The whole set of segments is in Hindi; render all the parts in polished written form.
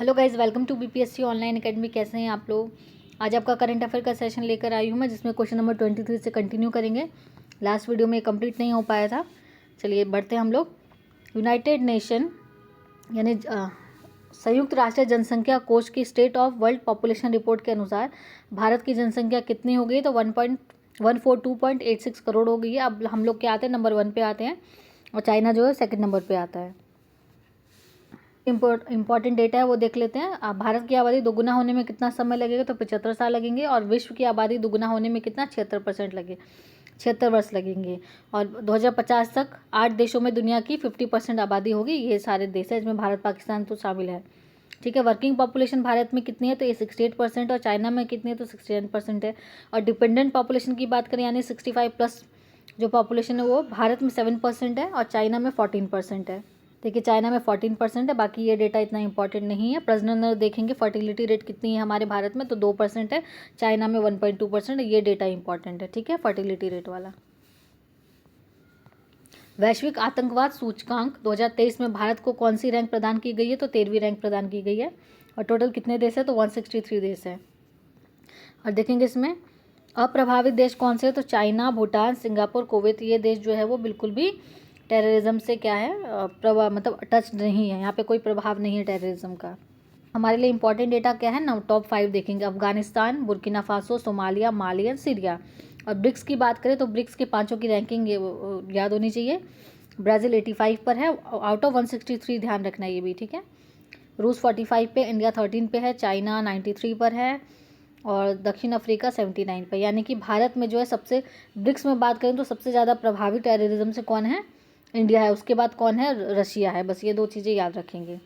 Hello guys, welcome to BPSC online academy. कैसे हैं आप लोग। आज आपका करंट अफेयर का सेशन लेकर आई हूँ मैं, जिसमें क्वेश्चन नंबर 23 से कंटिन्यू करेंगे। लास्ट वीडियो में कंप्लीट नहीं हो पाया था। चलिए बढ़ते हैं हम लोग। यूनाइटेड नेशन यानी संयुक्त राष्ट्र जनसंख्या कोष की state of world population report के अनुसार भारत की जनसंख्या कितनी हो गई, तो 142.86 करोड़ हो गई है। अब हम लोग क्या आते हैं, नंबर 1 पे आते हैं और चाइना जो है सेकंड नंबर पे आता है। इम्पॉर्टेंट डेटा है वो देख लेते हैं। भारत की आबादी दोगुना होने में कितना समय लगेगा, तो 75 साल लगेंगे। और विश्व की आबादी दोगुना होने में कितना 76 वर्ष लगेंगे। और 2050 तक 8 देशों में दुनिया की 50% आबादी होगी। ये सारे देश है, इसमें भारत पाकिस्तान तो शामिल है। ठीक है। वर्किंग पॉपुलेशन भारत में कितनी है, तो ये 68%। और चाइना में कितनी है, तो 69% है। और डिपेंडेंट पॉपुलेशन की बात करें यानी 65+ जो पॉपुलेशन है वो भारत में 7% है और चाइना में 14% है। देखिए चाइना में 14% है, बाकी ये डेटा इतना इंपॉर्टेंट नहीं है। प्रजनन देखेंगे फर्टिलिटी रेट कितनी है हमारे भारत में, तो 2% है। चाइना में 1.2% है। ये डेटा इंपॉर्टेंट है, ठीक है, फर्टिलिटी रेट वाला। वैश्विक आतंकवाद सूचकांक 2023 में भारत को कौन सी रैंक प्रदान की गई है, तो 13वीं रैंक प्रदान की गई है। और टोटल कितने देश है, तो 163 देश है। और देखेंगे इसमें अप्रभावित देश कौन से है, तो चाइना, भूटान, सिंगापुर, कुवैत। ये देश जो है वो बिल्कुल भी टेररिज्म से क्या है मतलब टच नहीं है। यहाँ पे कोई प्रभाव नहीं है टेररिज्म का। हमारे लिए इंपॉर्टेंट डेटा क्या है ना, टॉप 5 देखेंगे। Afghanistan, Burkina Faso, Somalia, Mali and Syria. और ब्रिक्स की बात करें तो ब्रिक्स के 5 की रैंकिंग याद होनी चाहिए। ब्राज़ील 85 पर है आउट ऑफ 163, ध्यान रखना ये भी, ठीक है। रूस 45 पे, इंडिया 13 पे है, चाइना 93 पर है और दक्षिण अफ्रीका 79 पे। यानी कि भारत में जो है सबसे, ब्रिक्स में बात करें तो सबसे ज़्यादा प्रभावी टेररिज्म से कौन है, इंडिया है। उसके बाद कौन है, रशिया है। बस ये 2 चीज़ें याद रखेंगे।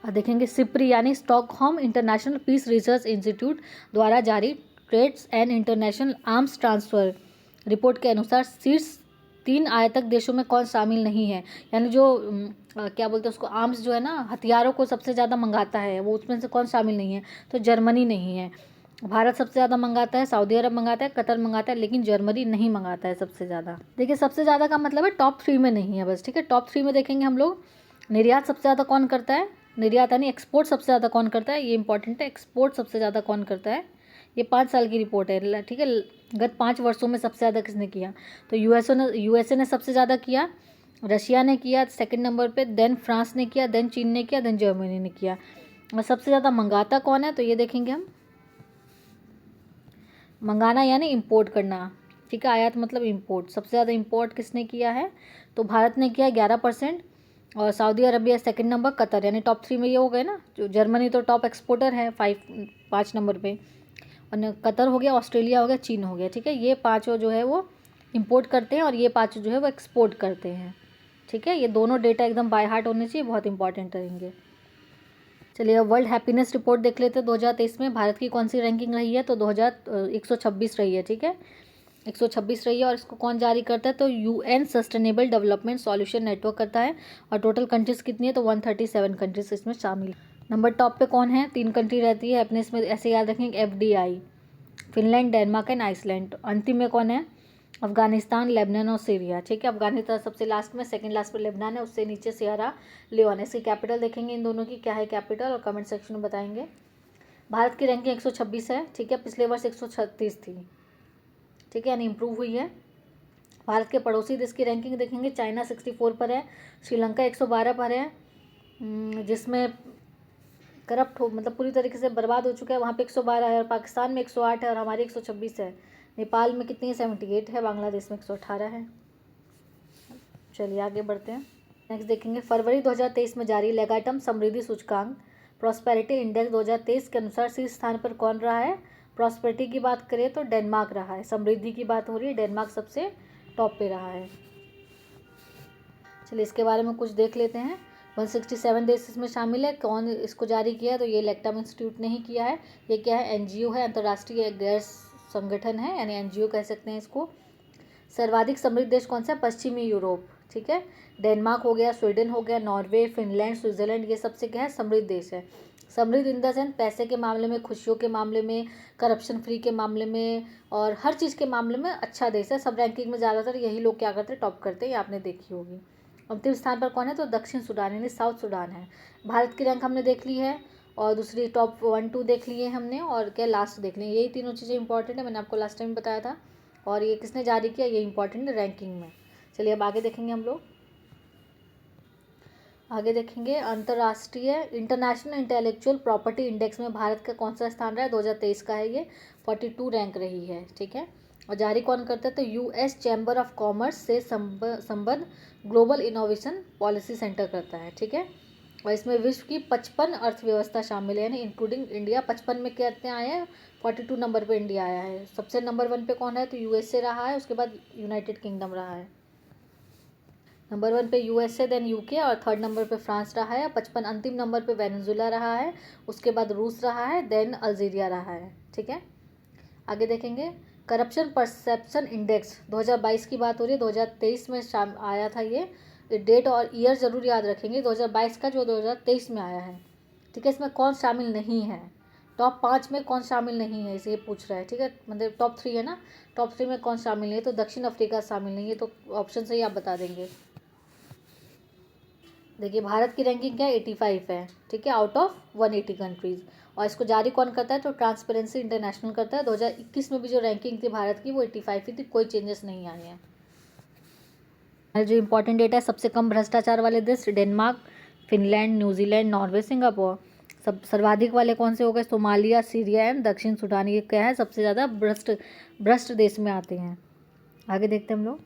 और देखेंगे सिप्री यानी Stockholm International Peace Research Institute द्वारा जारी trades and international arms transfer report के अनुसार शीर्ष 3 आयातक देशों में कौन शामिल नहीं है। यानी जो क्या बोलते हैं उसको, आर्म्स जो है ना, हथियारों को सबसे ज़्यादा मंगाता है, वो उसमें से कौन शामिल नहीं है, तो जर्मनी नहीं है। भारत सबसे ज़्यादा मंगाता है, सऊदी अरब मंगाता है, कतर मंगाता है, लेकिन जर्मनी नहीं मंगाता है सबसे ज़्यादा। देखिए सबसे ज़्यादा का मतलब है टॉप 3 में नहीं है बस, ठीक है। टॉप 3 में देखेंगे हम लोग। निर्यात सबसे ज़्यादा कौन करता है, निर्यात यानी एक्सपोर्ट सबसे ज़्यादा कौन करता है, ये इंपॉर्टेंट है। एक्सपोर्ट सबसे ज़्यादा कौन करता है, ये 5 साल की रिपोर्ट है, ठीक है। गत 5 वर्षों में सबसे ज़्यादा किसने किया, तो यूएसए ने सबसे ज़्यादा किया, रशिया ने किया सेकंड नंबर पे, देन फ्रांस ने किया, देन चीन ने किया, देन जर्मनी ने किया। और सबसे ज़्यादा मंगाता कौन है, तो ये देखेंगे हम। मंगाना यानी इंपोर्ट करना, ठीक है। आयात मतलब इंपोर्ट। सबसे ज़्यादा इंपोर्ट किसने किया है, तो भारत ने किया 11%। और Saudi Arabia second number, Qatar यानी टॉप 3 में ये हो गए ना। जो जर्मनी तो टॉप एक्सपोर्टर है 5 नंबर पे, और कतर हो गया, ऑस्ट्रेलिया हो गया, चीन हो गया, ठीक है। ये 5 जो है वो इंपोर्ट करते हैं और ये 5 जो है वो एक्सपोर्ट करते हैं, ठीक है। ये दोनों डेटा एकदम बाय हार्ट होने चाहिए, बहुत इंपॉर्टेंट रहेंगे। चलिए अब वर्ल्ड हैप्पीनेस रिपोर्ट देख लेते हैं। 2023 में भारत की कौन सी रैंकिंग रही है, तो 126 रही है, ठीक है। 126 रही है। और इसको कौन जारी करता है, तो UN sustainable development solution network करता है। और टोटल कंट्रीज़ कितनी है, तो 137 कंट्रीज इसमें शामिल। नंबर टॉप पे कौन है, 3 कंट्री रहती है अपने इसमें, ऐसे याद रखेंगे। FDI, Finland, Denmark and Iceland. अंतिम में कौन है, अफगानिस्तान, लेबनान और सीरिया, ठीक है। अफगानिस्तान सबसे लास्ट में, सेकंड लास्ट पे लेबनान है, उससे नीचे सियरा लियोन। इसकी कैपिटल देखेंगे इन दोनों की क्या है कैपिटल, और कमेंट सेक्शन में बताएंगे। भारत की रैंकिंग 126 है, ठीक है। पिछले वर्ष 136 थी, ठीक है, यानी इंप्रूव हुई है। भारत के पड़ोसी देश की रैंकिंग देखेंगे। चाइना 64 पर है, श्रीलंका 112 पर है, जिसमें करप्ट हो मतलब पूरी तरीके से बर्बाद हो चुका है, वहाँ पे 112 है। और पाकिस्तान में 108 है और हमारी 126 है। नेपाल में कितनी है, 78 है। बांग्लादेश में 118 है। चलिए आगे बढ़ते हैं। नेक्स्ट देखेंगे फरवरी 2023 में जारी लेगाटम समृद्धि सूचकांक प्रॉस्पेरिटी इंडेक्स 2023 के अनुसार शीर्ष स्थान पर कौन रहा है। प्रॉस्पेरिटी की बात करें तो डेनमार्क रहा है। समृद्धि की बात हो रही है, डेनमार्क सबसे टॉप पे रहा है। चलिए इसके बारे में कुछ देख लेते हैं। 167 देश इसमें शामिल है। कौन इसको जारी किया है, तो ये लेक्टम इंस्टीट्यूट ने ही किया है। ये क्या है, एनजीओ है, अंतर्राष्ट्रीय गैर संगठन है, यानी एनजीओ कह सकते हैं इसको। सर्वाधिक समृद्ध देश कौन सा है, पश्चिमी यूरोप, ठीक है। डेनमार्क हो गया, स्वीडन हो गया, नॉर्वे, फिनलैंड, स्विट्जरलैंड, ये सबसे क्या है, समृद्ध देश है। समृद्ध इन द सेंस पैसे के मामले में, खुशियों के मामले में, करप्शन फ्री के मामले में, और हर चीज़ के मामले में अच्छा देश है। सब रैंकिंग में ज़्यादातर यही लोग क्या करते हैं, टॉप करते हैं, ये आपने देखी होगी। अंतिम स्थान पर कौन है, तो दक्षिण सूडान यानी साउथ सूडान है। भारत की रैंक हमने देख ली है, और दूसरी टॉप 1-2 देख लिए हमने, और क्या लास्ट देख ली, यही तीनों चीज़ें इंपॉर्टेंट है, मैंने आपको लास्ट टाइम बताया था। और ये किसने जारी किया, ये इंपॉर्टेंट है रैंकिंग में। चलिए अब आगे देखेंगे हम लोग। आगे देखेंगे अंतर्राष्ट्रीय इंटरनेशनल इंटेलेक्चुअल प्रॉपर्टी इंडेक्स में भारत का कौन सा स्थान रहा है, 2023 का है ये, 42 रैंक रही है, ठीक है। और जारी कौन करता है, तो यूएस चैम्बर ऑफ कॉमर्स से संबद्ध ग्लोबल इनोवेशन पॉलिसी सेंटर करता है, ठीक है। और इसमें विश्व की 55 अर्थव्यवस्था शामिल है, यानी इंक्लूडिंग इंडिया। 55 में कहते आए हैं, 42 नंबर पे इंडिया आया है। सबसे नंबर 1 पे कौन है, तो यूएसए रहा है, उसके बाद यूनाइटेड किंगडम रहा है। नंबर 1 पे यूएसए, देन यूके, और थर्ड नंबर पे फ्रांस रहा है। 55 अंतिम नंबर पे वेनेजुएला रहा है, उसके बाद रूस रहा है, देन अल्जीरिया रहा है, ठीक है। आगे देखेंगे करप्शन परसेप्शन इंडेक्स 2022 की बात हो रही है, 2023 में आया था ये। डेट और ईयर ज़रूर याद रखेंगे, 2022 का जो 2023 में आया है, ठीक है। इसमें कौन शामिल नहीं है, टॉप 5 में कौन शामिल नहीं है, इसे ये पूछ रहा है, ठीक है। मतलब टॉप 3 है ना, टॉप 3 में कौन शामिल नहीं है, तो दक्षिण अफ्रीका शामिल नहीं है, तो ऑप्शन से ही आप बता देंगे। देखिए भारत की रैंकिंग क्या है, 85 है, ठीक है, आउट ऑफ 180 कंट्रीज़। और इसको जारी कौन करता है, तो ट्रांसपेरेंसी इंटरनेशनल करता है। 2021 में भी जो रैंकिंग थी भारत की, वो 85 ही थी, कोई चेंजेस नहीं आए हैं। जो इंपॉर्टेंट डेटा है, सबसे कम भ्रष्टाचार वाले देश Denmark, Finland, New Zealand, Norway, Singapore. सब सर्वाधिक वाले कौन से हो गए, सोमालिया, सीरिया एंड दक्षिण सूडान। ये क्या है, सबसे ज़्यादा भ्रष्ट देश में आते हैं। आगे देखते हैं हम लोग।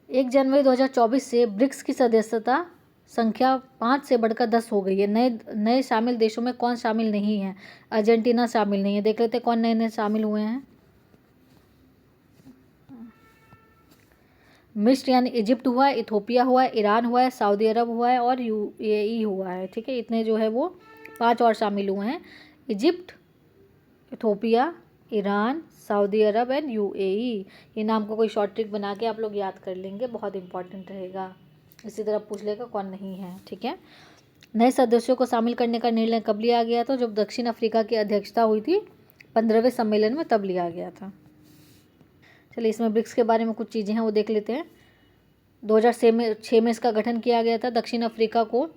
1 जनवरी 2024 से ब्रिक्स की सदस्यता संख्या 5 से बढ़कर 10 हो गई है। नए नए शामिल देशों में कौन शामिल नहीं है, अर्जेंटीना शामिल नहीं है। देख लेते हैं कौन नए नए शामिल हुए हैं। मिस्र यानी इजिप्ट हुआ है, इथोपिया हुआ है, ईरान हुआ है, सऊदी अरब हुआ है, और यूएई हुआ है, ठीक है। इतने जो है वो 5 और शामिल हुए हैं, Egypt, Ethiopia, Iran, Saudi Arab and UAE. ये नाम को कोई शॉर्ट ट्रिक बना के आप लोग याद कर लेंगे, बहुत इंपॉर्टेंट रहेगा। इसी तरह पूछ लेगा कौन नहीं है, ठीक है। नए सदस्यों को शामिल करने का निर्णय कब लिया गया था, जब दक्षिण अफ्रीका की अध्यक्षता हुई थी 15वें सम्मेलन में, तब लिया गया था। चलिए इसमें ब्रिक्स के बारे में कुछ चीज़ें हैं वो देख लेते हैं। 2006 में इसका गठन किया गया था। दक्षिण अफ्रीका को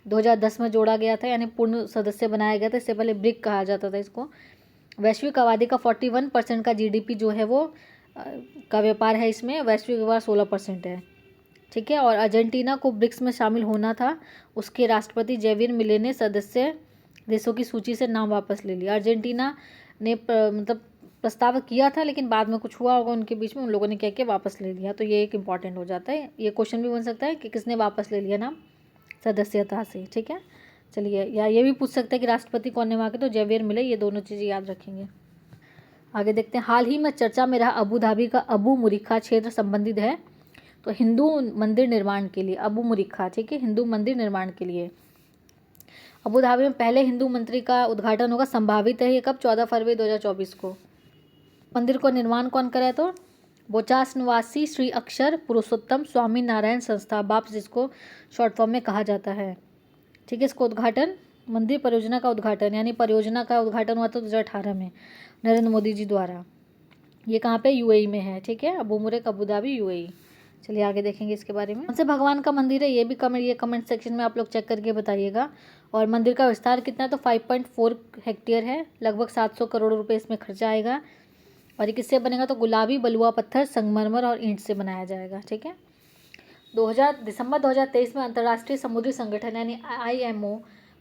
2010 में जोड़ा गया था, यानी पूर्ण सदस्य बनाया गया था। इससे पहले ब्रिक कहा जाता था इसको। वैश्विक आबादी का 41% का जीडीपी जो है वो का व्यापार है इसमें। वैश्विक व्यापार 16% है, ठीक है। और अर्जेंटीना को ब्रिक्स में शामिल होना था, उसके राष्ट्रपति जेवियर मिले ने सदस्य देशों की सूची से नाम वापस ले लिया। अर्जेंटीना ने मतलब प्रस्ताव किया था, लेकिन बाद में कुछ हुआ होगा उनके बीच में, उन लोगों ने क्या किया, वापस ले लिया। तो ये एक इंपॉर्टेंट हो जाता है। ये क्वेश्चन भी बन सकता है कि किसने वापस ले लिया नाम सदस्यता से, ठीक है। चलिए, या ये भी पूछ सकते हैं कि राष्ट्रपति कौन ने वहाँ के, तो जेवियर मिले। ये दोनों चीज़ें याद रखेंगे। आगे देखते हैं। हाल ही में चर्चा में रहा अबू धाबी का अबू मुरीखा क्षेत्र संबंधित है तो हिंदू मंदिर निर्माण के लिए। अबू मुरीखा, ठीक है, हिंदू मंदिर निर्माण के लिए। अबू धाबी में पहले हिंदू मंदिर का उद्घाटन होगा, संभावित है ये कब, 14 फरवरी 2024 को। मंदिर को निर्माण कौन करे, तो बोचास निवासी श्री अक्षर पुरुषोत्तम स्वामी नारायण संस्था, बाप्स जिसको शॉर्ट फॉर्म में कहा जाता है, ठीक है। इसको उद्घाटन, मंदिर परियोजना का उद्घाटन, यानी परियोजना का उद्घाटन हुआ था 2018 में नरेंद्र मोदी जी द्वारा। ये कहाँ पे, यूएई में है, ठीक है। अबू मुरीख, अबू धाबी, यूएई। चलिए आगे देखेंगे इसके बारे में। कौन से भगवान का मंदिर है, ये भी कमेंट सेक्शन में आप लोग चेक करके बताइएगा। और मंदिर का विस्तार कितना है, तो 5.4 हेक्टेयर है। लगभग 700 करोड़ रुपए इसमें खर्चा आएगा। और ये किससे बनेगा, तो गुलाबी बलुआ पत्थर, संगमरमर और ईंट से बनाया जाएगा, ठीक है। दिसंबर 2023 में अंतर्राष्ट्रीय समुद्री संगठन यानी आईएमओ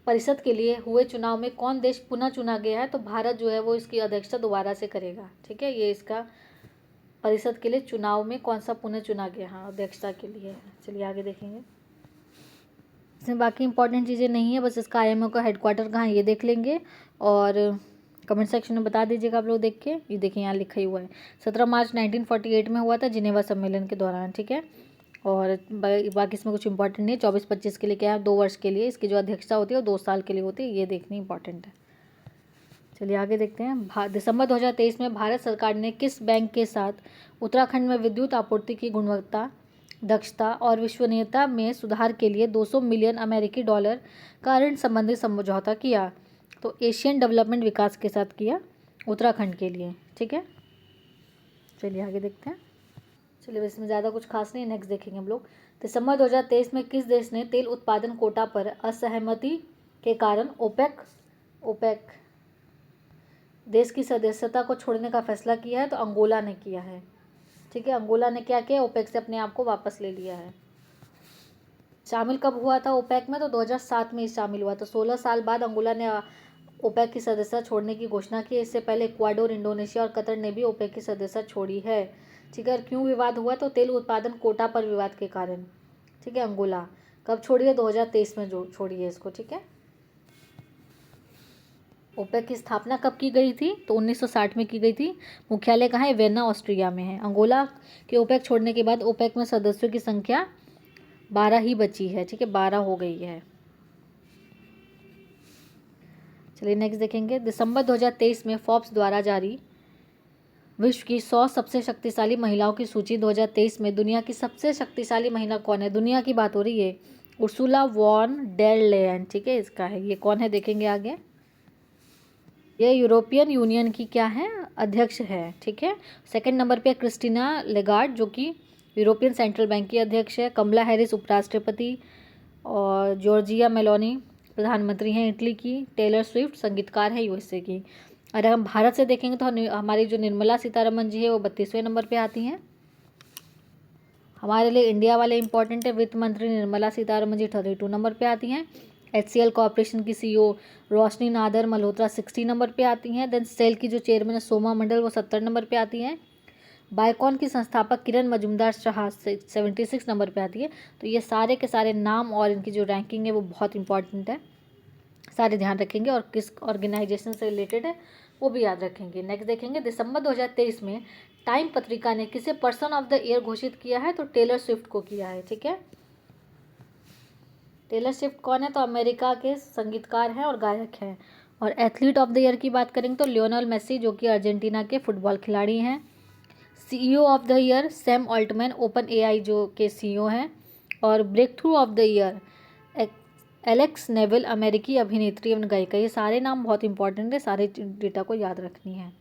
परिषद के लिए हुए चुनाव में कौन देश पुनः चुना गया है, तो भारत जो है वो इसकी अध्यक्षता दोबारा से करेगा, ठीक है। ये इसका परिषद के लिए चुनाव में कौन सा पुनः चुना गया, हाँ, अध्यक्षता के लिए। चलिए आगे देखेंगे। इसमें बाकी इंपॉर्टेंट चीज़ें नहीं है, बस इसका आईएमओ का हेडक्वार्टर कहाँ है ये देख लेंगे। और कमेंट सेक्शन में बता दीजिएगा आप लोग देख के। ये देखिए यहाँ लिखा ही हुआ है, 17 मार्च 1948 में हुआ था जिनेवा सम्मेलन के दौरान, ठीक है। और बाकी इसमें कुछ इंपॉर्टेंट नहीं है। 24-25 के लिए क्या है, 2 वर्ष के लिए। इसकी जो अध्यक्षता होती है वो 2 साल के लिए होती है, ये देखनी इंपॉर्टेंट है। चलिए आगे देखते हैं। दिसंबर 2023 में भारत सरकार ने किस बैंक के साथ उत्तराखंड में विद्युत आपूर्ति की गुणवत्ता, दक्षता और विश्वसनीयता में सुधार के लिए 200 मिलियन अमेरिकी डॉलर का ऋण संबंधी समझौता किया, तो एशियन डेवलपमेंट विकास के साथ किया उत्तराखंड के लिए, ठीक है। चलिए आगे देखते हैं। चलिए इसमें ज़्यादा कुछ खास नहीं, नेक्स्ट देखेंगे हम लोग। दिसंबर 2023 में किस देश ने तेल उत्पादन कोटा पर असहमति के कारण ओपेक देश की सदस्यता को छोड़ने का फैसला किया है? तो अंगोला ने किया है। ठीक है, अंगोला ने क्या किया, ओपेक से अपने आप को वापस ले लिया है। शामिल कब हुआ था ओपेक में? तो 2007 में शामिल हुआ। तो 16 साल बाद अंगोला ने ओपेक की सदस्यता छोड़ने की घोषणा की। इससे पहले इक्वाडोर, इंडोनेशिया और कतर ने भी ओपेक की सदस्यता छोड़ी है। ठीक है, क्यों विवाद हुआ? तो तेल उत्पादन कोटा पर विवाद के कारण। ठीक है, अंगोला कब छोड़ी है? 2023 में जो छोड़ी है इसको। ठीक है, ओपेक की स्थापना कब की गई थी? तो 1960 में की गई थी। मुख्यालय कहाँ है? वियना, ऑस्ट्रिया में है। अंगोला के ओपेक छोड़ने के बाद ओपेक में सदस्यों की संख्या 12 ही बची है। ठीक है, 12 हो गई है। चलिए नेक्स्ट देखेंगे। दिसंबर 2023 में फोर्ब्स द्वारा जारी विश्व की 100 सबसे शक्तिशाली महिलाओं की सूची 2023 में दुनिया की सबसे शक्तिशाली महिला कौन है? दुनिया की बात हो रही है। Ursula von der Leyen. ठीक है, इसका है, ये कौन है देखेंगे आगे। ये यूरोपियन यूनियन की क्या है? अध्यक्ष है। ठीक है, सेकंड नंबर पे क्रिस्टीना लेगार्ड जो कि यूरोपियन सेंट्रल बैंक की अध्यक्ष है। कमला हैरिस उपराष्ट्रपति, और जॉर्जिया मेलोनी प्रधानमंत्री हैं इटली की। टेलर स्विफ्ट संगीतकार है यूएसए की। अगर हम भारत से देखेंगे तो हमारी जो निर्मला सीतारमन जी है वो 32वें नंबर पे आती हैं। हमारे लिए इंडिया वाले इंपॉर्टेंट है। वित्त मंत्री निर्मला सीतारमन जी 32 नंबर पे आती हैं। HCL कॉर्पोरेशन की CEO रोशनी नादर मल्होत्रा 60 नंबर पे आती हैं। देन सेल की जो चेयरमैन है सोमा मंडल वो 70 नंबर पे आती हैं। बायकॉन की संस्थापक किरण मजूमदार शाह 76 नंबर पे आती है। तो ये सारे के सारे नाम और इनकी जो रैंकिंग है वो बहुत इंपॉर्टेंट है, सारे ध्यान रखेंगे, और किस ऑर्गेनाइजेशन से रिलेटेड है वो भी याद रखेंगे। नेक्स्ट देखेंगे। दिसंबर 2023 में टाइम पत्रिका ने किसे पर्सन ऑफ द ईयर घोषित किया है? तो टेलर स्विफ्ट को किया है। ठीक है, टेलर स्विफ्ट कौन है? तो अमेरिका के संगीतकार हैं और गायक हैं। और एथलीट ऑफ द ईयर की बात करेंगे तो लियोनेल मेसी जो कि अर्जेंटीना के फुटबॉल खिलाड़ी हैं। CEO of the year Sam Altman open AI जो के CEO हैं। और breakthrough of the year Alex Neville अमेरिकी अभिनेत्री एवं गायिका। ये सारे नाम बहुत इंपॉर्टेंट है, सारे डेटा को याद रखनी है।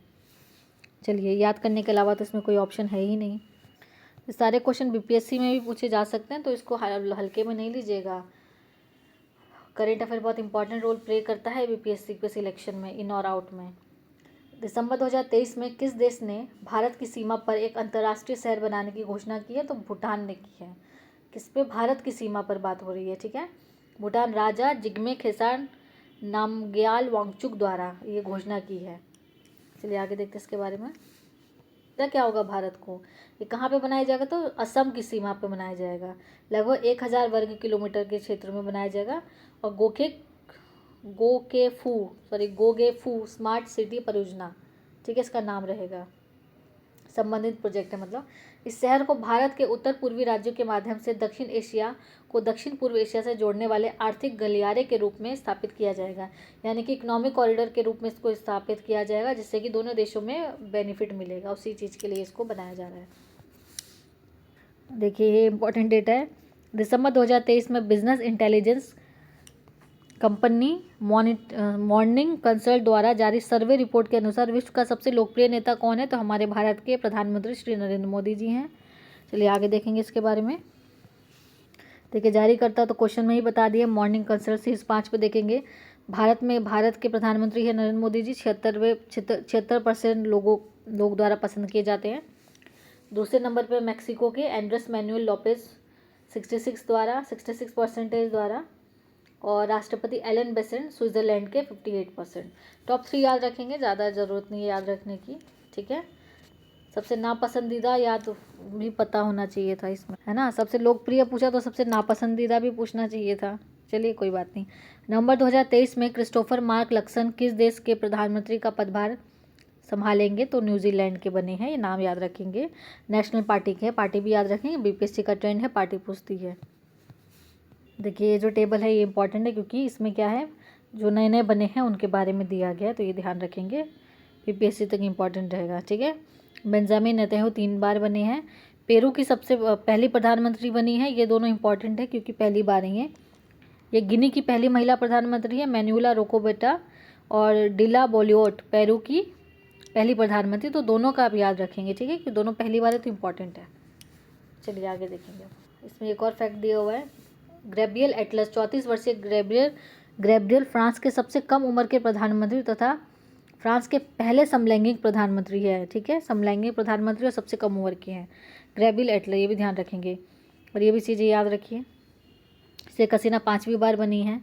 चलिए, याद करने के अलावा तो इसमें कोई ऑप्शन है ही नहीं। ये सारे क्वेश्चन BPSC में भी पूछे जा सकते हैं, तो इसको हल्के में नहीं लीजिएगा। करेंट अफेयर बहुत इंपॉर्टेंट रोल प्ले करता है BPSC के सिलेक्शन में, इन और आउट में। दिसंबर 2023 में किस देश ने भारत की सीमा पर एक अंतर्राष्ट्रीय शहर बनाने की घोषणा की है? तो भूटान ने की है। किस पे? भारत की सीमा पर बात हो रही है। ठीक है, भूटान राजा जिग्मे खेसर नामग्याल वांगचुक द्वारा ये घोषणा की है। चलिए आगे देखते हैं इसके बारे में। क्या होगा भारत को? ये कहाँ पे बनाया जाएगा? तो असम की सीमा पे बनाया जाएगा। लगभग 1000 वर्ग किलोमीटर के क्षेत्र में बनाया जाएगा। और गोगेफू स्मार्ट सिटी परियोजना, ठीक है, इसका नाम रहेगा। संबंधित प्रोजेक्ट है मतलब। इस शहर को भारत के उत्तर पूर्वी राज्यों के माध्यम से दक्षिण एशिया को दक्षिण पूर्व एशिया से जोड़ने वाले आर्थिक गलियारे के रूप में स्थापित किया जाएगा। यानी कि इकोनॉमिक कॉरिडोर के रूप में इसको स्थापित किया जाएगा, जिससे कि दोनों देशों में बेनिफिट मिलेगा। उसी चीज़ के लिए इसको बनाया जा रहा है। देखिए ये इंपॉर्टेंट डेटा है। दिसंबर 2023 में business intelligence company morning consult द्वारा जारी सर्वे रिपोर्ट के अनुसार विश्व का सबसे लोकप्रिय नेता कौन है? तो हमारे भारत के प्रधानमंत्री श्री नरेंद्र मोदी जी हैं। चलिए आगे देखेंगे इसके बारे में। देखिए जारी करता तो क्वेश्चन में ही बता दिए। मॉर्निंग कंसल्ट से इस 5 पे देखेंगे। भारत के प्रधानमंत्री है नरेंद्र मोदी जी। 76% लोग द्वारा पसंद किए जाते हैं। दूसरे नंबर पर मैक्सिको के एंड्रेस मैनुअल लोपेज 66% द्वारा। और राष्ट्रपति एलन बेसेंट स्विट्ज़रलैंड के 58%। टॉप 3 याद रखेंगे, ज़्यादा ज़रूरत नहीं है याद रखने की। ठीक है, सबसे नापसंदीदा याद भी पता होना चाहिए था इसमें, है ना। सबसे लोकप्रिय पूछा तो सबसे नापसंदीदा भी पूछना चाहिए था। चलिए कोई बात नहीं। नवंबर 2023 में क्रिस्टोफर मार्क लक्सन किस देश के प्रधानमंत्री का पदभार संभालेंगे? तो न्यूजीलैंड के बने हैं, ये नाम याद रखेंगे। नेशनल पार्टी के, पार्टी भी याद रखेंगे। BPSC का ट्रेंड है, पार्टी पूछती है। देखिए ये जो टेबल है ये इंपॉर्टेंट है, क्योंकि इसमें क्या है, जो नए नए बने हैं उनके बारे में दिया गया है, तो ये ध्यान रखेंगे। BPSC तक इंपॉर्टेंट रहेगा। ठीक है, बेंजामिन नेतन्याहू 3 बार बने हैं। पेरू की सबसे पहली प्रधानमंत्री बनी है। ये दोनों इंपॉर्टेंट है क्योंकि पहली बार ही है। ये गिनी की पहली महिला प्रधानमंत्री है, मैनुएला रोकोबेटा। और डिला बोलियोट पेरू की पहली प्रधानमंत्री। तो दोनों का आप याद रखेंगे। ठीक है, कि दोनों पहली बार है तो इम्पॉर्टेंट है। चलिए आगे देखेंगे। इसमें एक और फैक्ट दिया हुआ है, गैब्रियल एटलस 34 वर्षीय गैब्रियल फ्रांस के सबसे कम उम्र के प्रधानमंत्री तथा फ्रांस के पहले समलैंगिक प्रधानमंत्री है। ठीक है, समलैंगिक प्रधानमंत्री और सबसे कम उम्र के हैं गैब्रियल एटलस, ये भी ध्यान रखेंगे और ये भी चीज़ें याद रखिए। शेख हसीना 5वीं बार बनी है।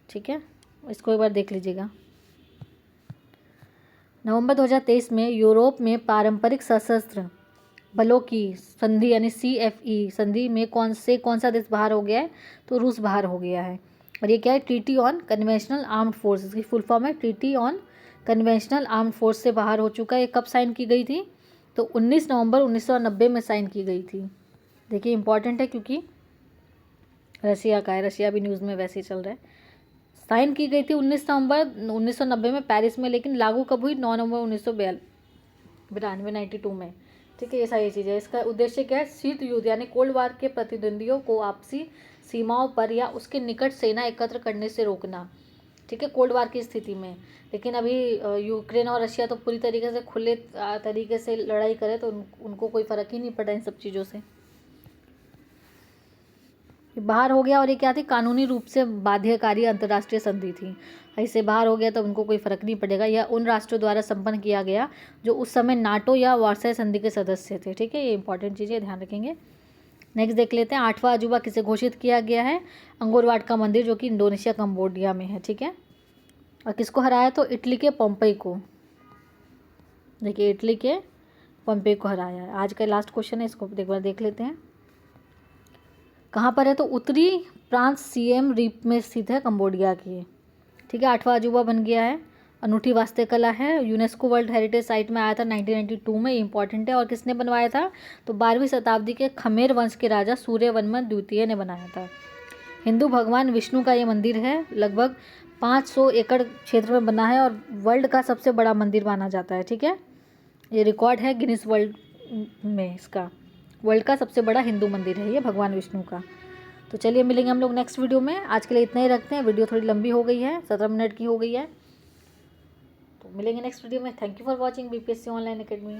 ठीक है, इसको एक बार देख लीजिएगा। नवंबर 2023 में यूरोप में पारंपरिक सशस्त्र बलों की संधि यानी CFE संधि में कौन सा देश बाहर हो गया है, तो रूस बाहर हो गया है। और ये क्या है, treaty on conventional armed force, इसकी फुल फॉर्म है treaty on conventional armed force से बाहर हो चुका है। ये कब साइन की गई थी, तो 19 नवंबर 1990 में साइन की गई थी। देखिए इंपॉर्टेंट है क्योंकि रशिया का है, रशिया भी न्यूज़ में वैसे ही चल रहा है। साइन की गई थी 19 नवंबर 1990 में पेरिस में, लेकिन लागू कब हुई, 9 नवंबर 1992 में। ठीक है, ये सारी चीज़ें। इसका उद्देश्य क्या है, शीत युद्ध यानी कोल्ड वार के प्रतिद्वंदियों को आपसी सीमाओं पर या उसके निकट सेना एकत्र करने से रोकना। ठीक है, कोल्ड वार की स्थिति में। लेकिन अभी यूक्रेन और रशिया तो पूरी तरीके से खुले तरीके से लड़ाई करे, तो उनको कोई फ़र्क ही नहीं पड़ा इन सब चीज़ों से। बाहर हो गया और ये क्या थी, कानूनी रूप से बाध्यकारी अंतर्राष्ट्रीय संधि थी। इससे बाहर हो गया तो उनको कोई फर्क नहीं पड़ेगा। यह उन राष्ट्रों द्वारा संपन्न किया गया जो उस समय नाटो या वार्साई संधि के सदस्य थे। ठीक है, ये इंपॉर्टेंट चीज़ें ध्यान रखेंगे। नेक्स्ट देख लेते हैं, 8वां अजूबा किसे घोषित किया गया है, अंगोर वाट का मंदिर जो कि इंडोनेशिया कंबोडिया में है। ठीक है, और किसको हराया, तो इटली के पोम्पेई को। देखिए इटली के पोम्पेई को हराया है। आज का लास्ट क्वेश्चन है, इसको एक बार देख लेते हैं। कहाँ पर है, तो उत्तरी प्रांत सिएम रीप में स्थित है, कंबोडिया की। ठीक है, 8वां अजूबा बन गया है। अनूठी वास्तुकला है, यूनेस्को वर्ल्ड हेरिटेज साइट में आया था 1992 में, इंपॉर्टेंट है। और किसने बनवाया था, तो 12वीं शताब्दी के खमेर वंश के राजा सूर्यवर्मन द्वितीय ने बनाया था। हिंदू भगवान विष्णु का ये मंदिर है, लगभग 500 एकड़ क्षेत्र में बना है और वर्ल्ड का सबसे बड़ा मंदिर माना जाता है। ठीक है, ये रिकॉर्ड है गिनीज वर्ल्ड में, इसका वर्ल्ड का सबसे बड़ा हिंदू मंदिर है ये भगवान विष्णु का। तो चलिए मिलेंगे हम लोग नेक्स्ट वीडियो में। आज के लिए इतना ही रखते हैं, वीडियो थोड़ी लंबी हो गई है, 17 मिनट की हो गई है। तो मिलेंगे नेक्स्ट वीडियो में। Thank you for watching BPSC online academy.